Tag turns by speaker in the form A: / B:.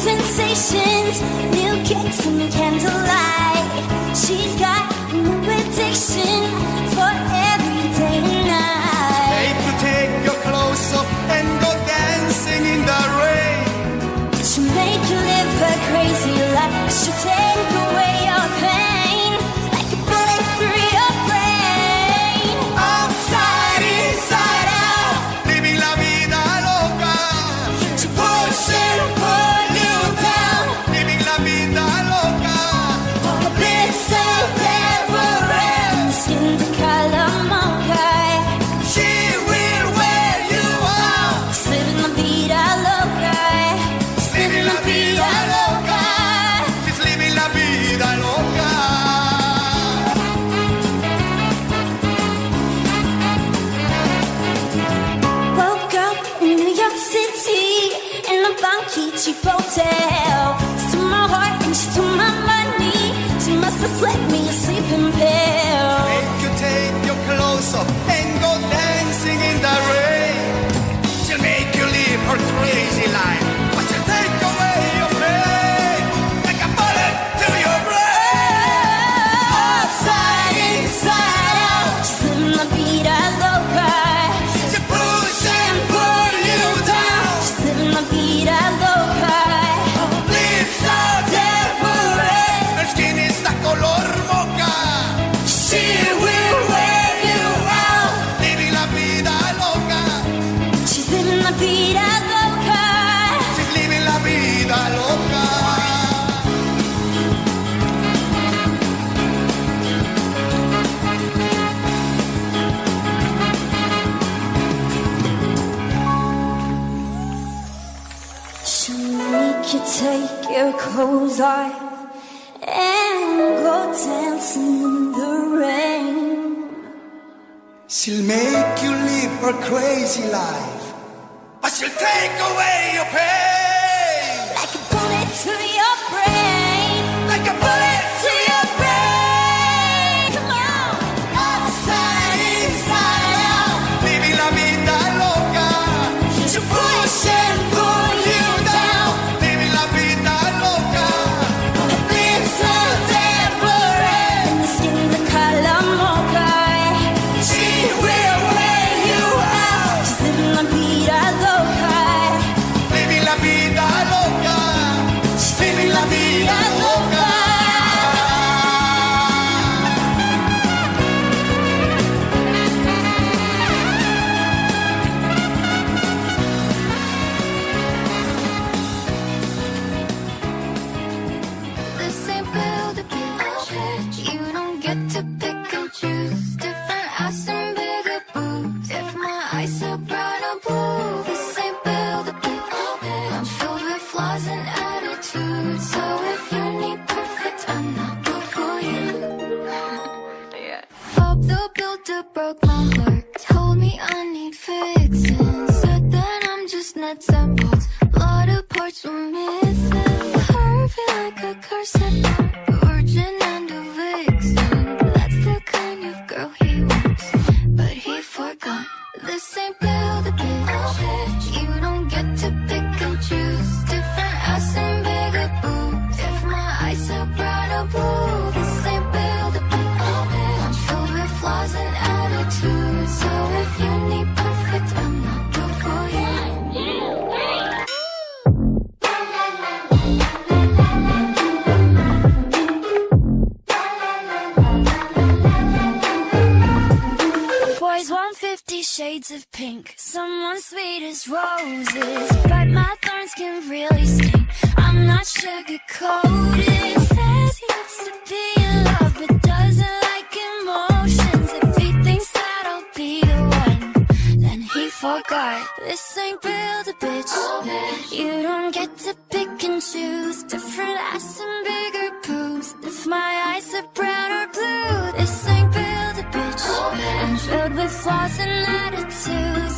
A: sensations, new kicks and candlelight. She's got a new addiction for every day and night.
B: Make you take your clothes off and go dancing in the rain.
A: She'll make you live her crazy life. She'll take away your pain like a bullet through your brain.
B: Outside, inside out, living la vida loca.
A: She push and pull you down,
B: Living la vida loca.
A: a bliss of devil skin the color mocha.
B: She will wear you out.
A: She's living la vida loca. She's living la vida loca.
B: She's living la vida loca.
A: Woke up in New York City in a funky cheap hotel. She took my heart and she took my money. She must have slipped me a sleeping pill.
B: Make you take your clothes off and go dancing in the rain. She'll make you live her crazy life, but she'll take away your pain like a bullet to your brain.
A: Outside, inside out, she's living la vida loca.
B: She push and pull you down.
A: She's living la vida loca.
B: Lips are devil red. Her skin is the color mocha.
A: She will wear you out.
B: Living la vida loca.
A: She's living la vida loca.
B: She's living la vida loca.
A: She'll make you take your clothes off and go dancing in the rain.
B: She'll make you live her crazy life, but she'll take away your pain
A: Like a bullet to your brain.
B: like a bullet to your brain.
A: Come on. Outside, inside out.
B: Living la vida loca.
A: She'll push and pull you down.
B: Living la vida loca.
A: Lips of devil red and the skin the color mocha. She will wear you out. She's living la vida loca.
B: Living la vida loca.
A: She's living la vida loca.
C: This ain't build a bitch. You don't get to pick and choose. Different ass and bigger boobs. If my eyes are brown or blue, this ain't build a bitch. I'm filled with flaws and attitudes. So if you need perfect, I'm not built for you. Hope the builder broke my heart. Told me I need fixing. Said that I'm just nuts and bolts. Lot of parts were missing. Perfect like a curse. Virgin and a vixen. That's the kind of girl he wants. But he forgot. This ain't build a bitch. You don't get to pick and choose. Different ass and bigger boobs. If my eyes are brown or blue, this ain't build a bitch. I'm filled with flaws and attitudes. So if you need perfect, I'm not built for you.
A: Boys want 50 shades of pink. Someone sweet as roses. But my thorns can really sting. I'm not sugar-coated. Says he wants to be in love, but doesn't like emotions. If he thinks that I'll be the one, then he forgot. This ain't build a bitch. You don't get to pick and choose. Different ass and bigger boobs. If my eyes are brown or blue, this ain't build a bitch. I'm filled with flaws and attitudes.